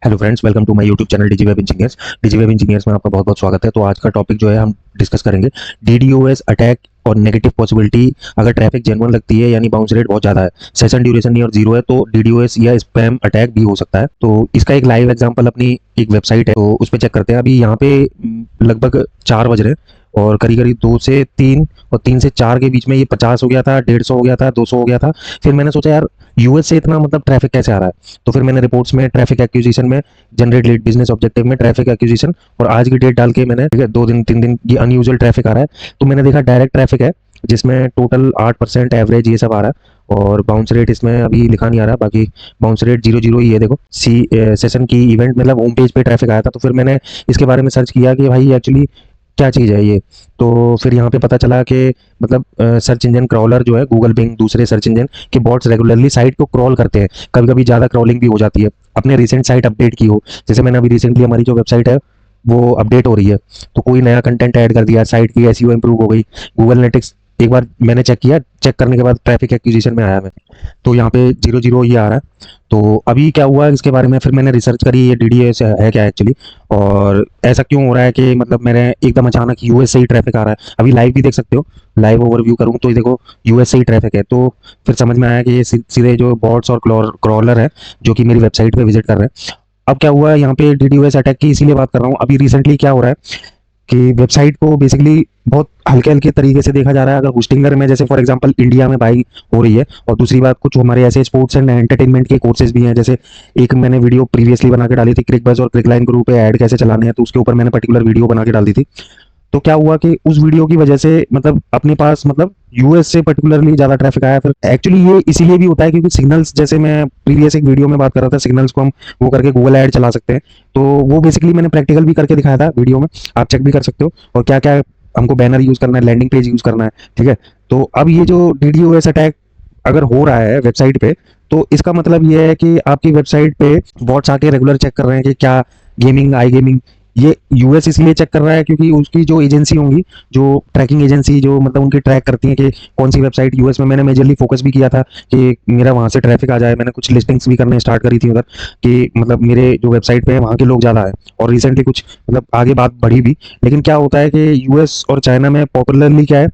Hello friends, welcome to my YouTube channel DigiWeb engineers. DigiWeb engineers में आपका बहुत बहुत स्वागत है। तो आज का टॉपिक जो है हम डिस्कस करेंगे डीडीओएस अटैक और नेगेटिव पॉसिबिलिटी। अगर ट्रैफिक जेन्युइन लगती है यानी बाउंस रेट बहुत ज़्यादा है, सेशन ड्यूरेशन नहीं और जीरो है, तो डीडीओएस या स्पैम अटैक भी हो सकता है। तो इसका एक लाइव एग्जांपल अपनी एक वेबसाइट है, तो उस पर चेक करते हैं। अभी यहाँ पे लगभग 4 बज रहे हैं और करीब करीब 2 से 3 और 3 से 4 के बीच में ये 50 हो गया था, 150 हो गया था, 200 हो गया था। फिर मैंने सोचा यार यूएस से इतना मतलब ट्रैफिक कैसे आ रहा है। तो फिर मैंने रिपोर्ट्स में ट्रैफिक एक्विजिशन में जनरेट लीड बिजनेस ऑब्जेक्टिव में ट्रैफिक एक्विजिशन और आज की डेट डाल के मैंने, ठीक है, 2 दिन 3 दिन ये अनयूजुअल ट्रैफिक आ रहा है। तो मैंने देखा डायरेक्ट ट्रैफिक है जिसमें टोटल 8% एवरेज ये सब आ रहा है और बाउंस रेट इसमें अभी लिखा नहीं आ रहा, बाकी बाउंस रेट 0 0 ही है। देखो सेशन की इवेंट मतलब होम पेज पे ट्रैफिक आया था। तो फिर मैंने इसके बारे में सर्च किया कि भाई एक्चुअली क्या चीज़ है ये। तो फिर यहाँ पे पता चला कि मतलब सर्च इंजन क्रॉलर जो है गूगल बिंग दूसरे सर्च इंजन के बॉट्स रेगुलरली साइट को क्रॉल करते हैं। कभी कभी ज़्यादा क्रॉलिंग भी हो जाती है, अपने रिसेंट साइट अपडेट की हो। जैसे मैंने अभी रिसेंटली हमारी जो वेबसाइट है वो अपडेट हो रही है, तो कोई नया कंटेंट ऐड कर दिया, साइट की एसईओ इंप्रूव हो गई, गूगल एनालिटिक्स एक बार मैंने चेक किया, चेक करने के बाद ट्रैफिक एक्विजिशन में आया मैं, तो यहाँ पे 0 0 ये आ रहा है। तो अभी क्या हुआ इसके बारे में फिर मैंने रिसर्च करी, ये डीडीएस है क्या एक्चुअली, और ऐसा क्यों हो रहा है कि मतलब मेरे एकदम अचानक यूएस से ही ट्रैफिक आ रहा है। अभी लाइव भी देख सकते हो, लाइव ओवरव्यू करूँ तो ये देखो यूएस से ही ट्रैफिक है। तो फिर समझ में आया कि ये सीधे जो बॉट्स और क्रॉलर है जो कि मेरी वेबसाइट पे विजिट कर रहे हैं। अब क्या हुआ है यहाँ पे डीडीएस अटैक की इसीलिए बात कर रहा हूँ। अभी रिसेंटली क्या हो रहा है कि वेबसाइट को बेसिकली बहुत हल्के हल्के तरीके से देखा जा रहा है। अगर होस्टिंगर में जैसे फॉर एग्जांपल इंडिया में बाई हो रही है, और दूसरी बात कुछ हमारे ऐसे स्पोर्ट्स एंड एंटरटेनमेंट के कोर्सेज भी हैं। जैसे एक मैंने वीडियो प्रीवियसली बना के डाली थी, क्रिक बज और क्रिकलाइन ग्रुप पे ऐड कैसे चलाने हैं, तो उसके ऊपर मैंने पर्टिकुलर वीडियो बना के डाल दी थी। तो क्या हुआ कि उस वीडियो की वजह से मतलब अपने पास मतलब यूएस से पर्टिकुलरली ज्यादा ट्रैफिक आया। फिर एक्चुअली ये इसीलिए भी होता है क्योंकि सिग्नल्स, जैसे मैं प्रीवियस एक वीडियो में बात कर रहा था, सिग्नल्स को हम वो करके गूगल ऐड चला सकते हैं। तो वो बेसिकली मैंने प्रैक्टिकल भी करके दिखाया था वीडियो में, आप चेक भी कर सकते हो। और क्या क्या हमको बैनर यूज करना है, लैंडिंग पेज यूज करना है, ठीक है। तो अब ये जो डीडीओएस अटैक अगर हो रहा है वेबसाइट पे, तो इसका मतलब ये है कि आपकी वेबसाइट पे बॉट्स आके रेगुलर चेक कर रहे हैं कि क्या गेमिंग, आई गेमिंग। ये यूएस इसलिए चेक कर रहा है क्योंकि उसकी जो एजेंसी होंगी, जो ट्रैकिंग एजेंसी जो मतलब उनकी ट्रैक करती है कि कौन सी वेबसाइट यूएस में। मैंने मेजरली फोकस भी किया था कि मेरा वहां से ट्रैफिक आ जाए। मैंने कुछ लिस्टिंग्स भी करने स्टार्ट करी थी उधर कि मतलब मेरे जो वेबसाइट पे है वहाँ के लोग ज़्यादा है। और रिसेंटली कुछ मतलब आगे बात बढ़ी भी। लेकिन क्या होता है कि यूएस और चाइना में पॉपुलरली क्या है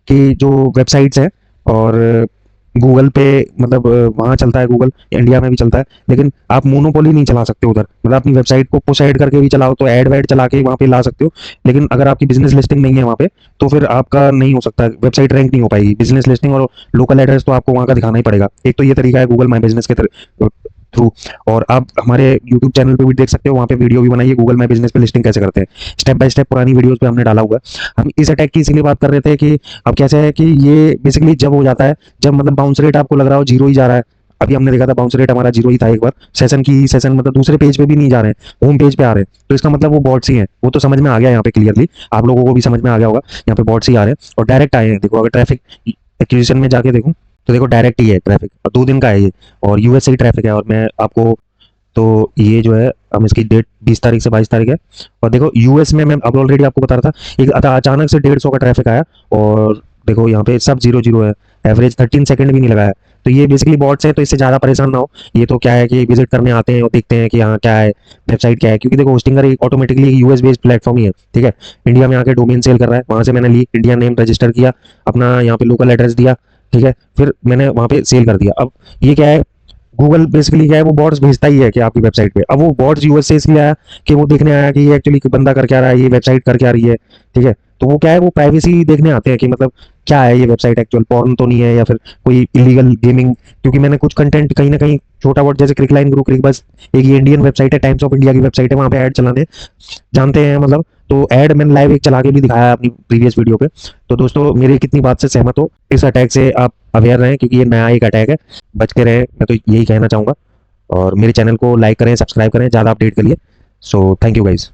कि जो वेबसाइट्स हैं और गूगल पे मतलब वहाँ चलता है, गूगल इंडिया में भी चलता है, लेकिन आप मोनोपोली नहीं चला सकते उधर। मतलब अपनी वेबसाइट को पुश ऐड करके भी चलाओ तो ऐड वैड चला के वहाँ पे ला सकते हो, लेकिन अगर आपकी बिजनेस लिस्टिंग नहीं है वहाँ पे तो फिर आपका नहीं हो सकता, वेबसाइट रैंक नहीं हो पाएगी। बिजनेस लिस्टिंग और लोकल एड्रेस तो आपको वहाँ का दिखाना ही पड़ेगा। एक तो ये तरीका है गूगल माई बिजनेस के थ्रू। और आप हमारे यूट्यूब चैनल पे भी देख सकते हो, वहाँ पे वीडियो भी बनाइए गूगल माई बिजनेस पे लिस्टिंग कैसे करते हैं, स्टेप बाय स्टेप पुरानी वीडियोस पे हमने डाला हुआ है। हम इस अटैक की इसीलिए बात कर रहे थे कि अब कैसे है कि ये बेसिकली जब हो जाता है जब मतलब बाउंस रेट आपको लग रहा हो जीरो ही जा रहा है। अभी हमने देखा था बाउंस रेट हमारा जीरो ही था एक बार, सेशन मतलब दूसरे पेज पे भी नहीं जा रहे हैं, होम पेज पे आ रहे हैं। तो इसका मतलब वो बॉट्स ही हैं। वो तो समझ में आ गया यहाँ पे क्लियरली, आप लोगों को भी समझ में आ गया होगा, यहाँ पे बॉट्स ही आ रहे हैं और डायरेक्ट आए हैं। देखो अगर ट्रैफिक एक्विजिशन में जाके देखूं तो देखो डायरेक्ट ही है ट्रैफिक, और 2 दिन का है ये, और यूएस से ही ट्रैफिक है। और मैं आपको, तो ये जो है हम इसकी डेट 20 तारीख से 22 तारीख है। और देखो यूएस में मैं अब ऑलरेडी आपको बता रहा था, एक अचानक से 150 का ट्रैफिक आया और देखो यहाँ पे सब 0 0 है, एवरेज 13 सेकंड भी नहीं लगा है। तो ये बेसिकली बॉट्स है, तो इससे ज़्यादा परेशान ना हो। ये तो क्या है कि विजिट करने आते हैं और देखते हैं कि हाँ क्या है, वेबसाइट क्या है, क्योंकि देखो होस्टिंगर एक ऑटोमेटिकली यूएस बेस्ड प्लेटफॉर्म ही है, ठीक है। इंडिया में आके डोमेन सेल कर रहा है, वहाँ से मैंने ली, इंडिया नेम रजिस्टर किया, अपना यहाँ पे लोकल एड्रेस दिया, ठीक है, फिर मैंने वहाँ पे सेल कर दिया। अब ये क्या है, गूगल बेसिकली क्या है, वो बॉट्स भेजता ही है कि आपकी वेबसाइट पे। अब वो बॉट्स यूएस से इसलिए आया कि वो देखने आया कि ये एक्चुअली बंदा कर क्या रहा है, ये वेबसाइट कर क्या रही है, ठीक है। तो वो क्या है, वो प्राइवेसी देखने आते हैं कि मतलब क्या है ये वेबसाइट, एक्चुअल पॉर्न तो नहीं है या फिर कोई इलीगल गेमिंग। क्योंकि मैंने कुछ कंटेंट कहीं ना कहीं छोटा बहुत, जैसे क्रिक लाइन ग्रुप, क्रिक बस एक ये इंडियन वेबसाइट है, टाइम्स ऑफ इंडिया की वेबसाइट है, वहाँ पे ऐड चलाने जानते हैं मतलब। तो ऐड मैंने लाइव एक चला के भी दिखाया अपनी प्रीवियस वीडियो पे। तो दोस्तों मेरी कितनी बात से सहमत हो, इस अटैक से आप अवेयर रहें क्योंकि ये नया एक अटैक है, बच के रहें, मैं तो यही कहना चाहूंगा। और मेरे चैनल को लाइक करें, सब्सक्राइब करें ज़्यादा अपडेट के लिए। So thank you guys.